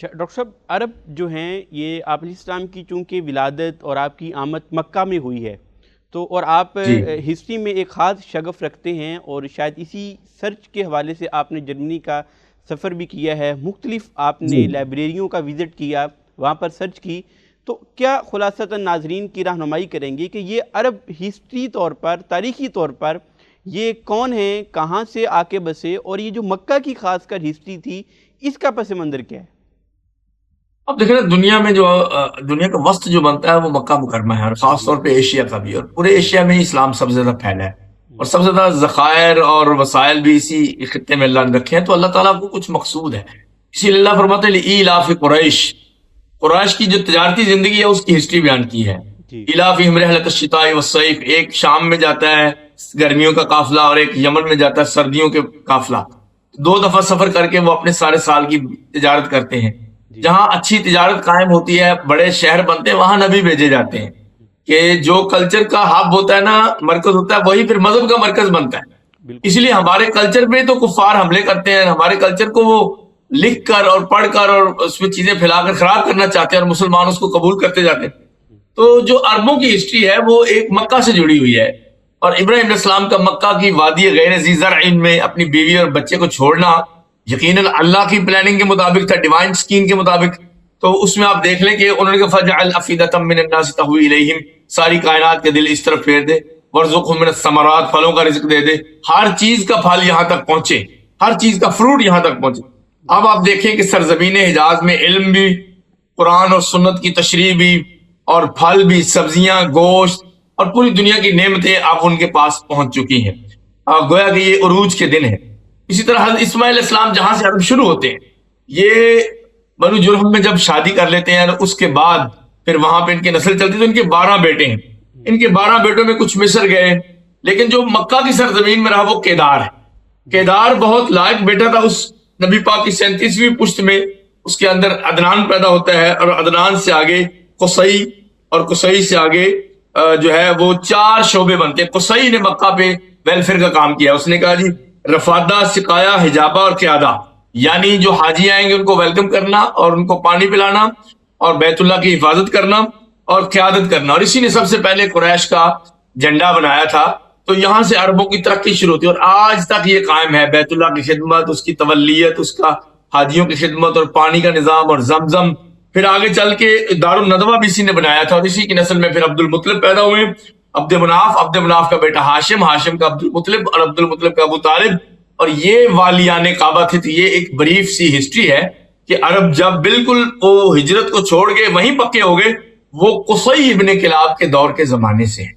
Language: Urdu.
اچھا ڈاکٹر صاحب، عرب جو ہیں یہ آپ علیہ السلام کی چونکہ ولادت اور آپ کی آمد مکہ میں ہوئی ہے، تو اور آپ جی ہسٹری میں ایک خاص شغف رکھتے ہیں، اور شاید اسی سرچ کے حوالے سے آپ نے جرمنی کا سفر بھی کیا ہے، مختلف آپ جی نے لائبریریوں کا وزٹ کیا، وہاں پر سرچ کی، تو کیا خلاصتاً ناظرین کی رہنمائی کریں گے کہ یہ عرب ہسٹری طور پر، تاریخی طور پر یہ کون ہیں، کہاں سے آ کے بسے، اور یہ جو مکہ کی خاص کر ہسٹری تھی اس کا پس منظر کیا ہے؟ اب دیکھیں نا، دنیا میں جو دنیا کا وسط جو بنتا ہے وہ مکہ مکرمہ ہے، اور خاص طور پہ ایشیا کا بھی، اور پورے ایشیا میں ہی اسلام سب سے زیادہ پھیلا ہے، اور سب سے زیادہ ذخائر اور وسائل بھی اسی خطے میں اللہ نے رکھے ہیں. تو اللہ تعالیٰ کو کچھ مقصود ہے، اسی لیے اللہ فرماتے ہیں لإیلاف قریش. قریش کی جو تجارتی زندگی ہے اس کی ہسٹری بیان کی ہے. جی ایلافہم رحلۃ الشتاء والصیف، ایک شام میں جاتا ہے گرمیوں کا قافلہ، اور ایک یمن میں جاتا ہے سردیوں کے قافلہ. 2 دفعہ سفر کر کے وہ اپنے سارے سال کی تجارت کرتے ہیں. جی جہاں اچھی تجارت قائم ہوتی ہے، بڑے شہر بنتے ہیں، وہاں نبی بھیجے جاتے ہیں کہ جو کلچر کا ہب ہوتا ہے نا، مرکز ہوتا ہے، وہی پھر مذہب کا مرکز بنتا ہے. بالکل. اس لیے ہمارے کلچر پہ تو کفار حملے کرتے ہیں، ہمارے کلچر کو وہ لکھ کر اور پڑھ کر اور اس میں چیزیں پھیلا کر خراب کرنا چاہتے ہیں، اور مسلمان اس کو قبول کرتے جاتے ہیں. تو جو عربوں کی ہسٹری ہے وہ ایک مکہ سے جڑی ہوئی ہے، اور ابراہیم علیہ السلام کا مکہ کی وادی غیر ذی زرع میں اپنی بیوی اور بچے کو چھوڑنا یقیناً اللہ کی پلاننگ کے مطابق تھا، ڈیوائن سکیم کے مطابق. تو اس میں آپ دیکھ لیں کہ انہوں نے کہا فَجْعَلْ أَفْئِدَةً مِّنَ النَّاسِ تَهْوِي إِلَيْهِمْ، ساری کائنات کے دل اس طرف پھیر دے. وَارْزُقْهُم مِّنَ الثَّمَرَاتِ، پھلوں کا رزق دے دے، ہر چیز کا پھل یہاں تک پہنچے، ہر چیز کا فروٹ یہاں تک پہنچے. اب آپ دیکھیں کہ سرزمین حجاز میں علم بھی، قرآن اور سنت کی تشریح بھی، اور پھل بھی، سبزیاں، گوشت، اور پوری دنیا کی نعمتیں اب ان کے پاس پہنچ چکی ہیں. گویا کہ یہ عروج کے دن ہے. اسی طرح حضرت اسماعیل علیہ السلام جہاں سے عرب شروع ہوتے ہیں، یہ بنو جرہم میں جب شادی کر لیتے ہیں، اس کے بعد پھر وہاں پہ ان کی نسل چلتی، تو ان کے 12 بیٹے ہیں. ان کے 12 بیٹوں میں کچھ مصر گئے، لیکن جو مکہ کی سرزمین میں رہا وہ کیدار ہے. کیدار بہت لائق بیٹا تھا اس نبی پاک کی 37ویں پشت میں. اس کے اندر عدنان پیدا ہوتا ہے، اور عدنان سے آگے قصی، اور قصی سے آگے جو ہے وہ 4 شعبے بنتے ہیں. قصی نے مکہ پہ ویلفیئر کا کام کیا. اس نے کہا جی رفادہ، سقایا، حجابہ اور قیادہ، یعنی جو حاجی آئیں گے ان کو ویلکم کرنا، اور ان کو پانی پلانا، اور بیت اللہ کی حفاظت کرنا، اور قیادت کرنا. اور اسی نے سب سے پہلے قریش کا جھنڈا بنایا تھا. تو یہاں سے عربوں کی ترقی شروع ہوتی ہے، اور آج تک یہ قائم ہے. بیت اللہ کی خدمت، اس کی تولیت، اس کا حاجیوں کی خدمت، اور پانی کا نظام، اور زمزم. پھر آگے چل کے دار الندوہ بھی اسی نے بنایا تھا، اور اسی کی نسل میں پھر عبد المطلب پیدا ہوئے. عبد مناف کا بیٹا ہاشم کا عبد المطلب، اور عبد المطلب کا ابو طالب. اور یہ والیان کعبہ تھے. تو یہ ایک بریف سی ہسٹری ہے کہ عرب جب بالکل وہ ہجرت کو چھوڑ کے وہیں پکے ہو گئے، وہ قصی ابن کلاب کے دور کے زمانے سے ہیں.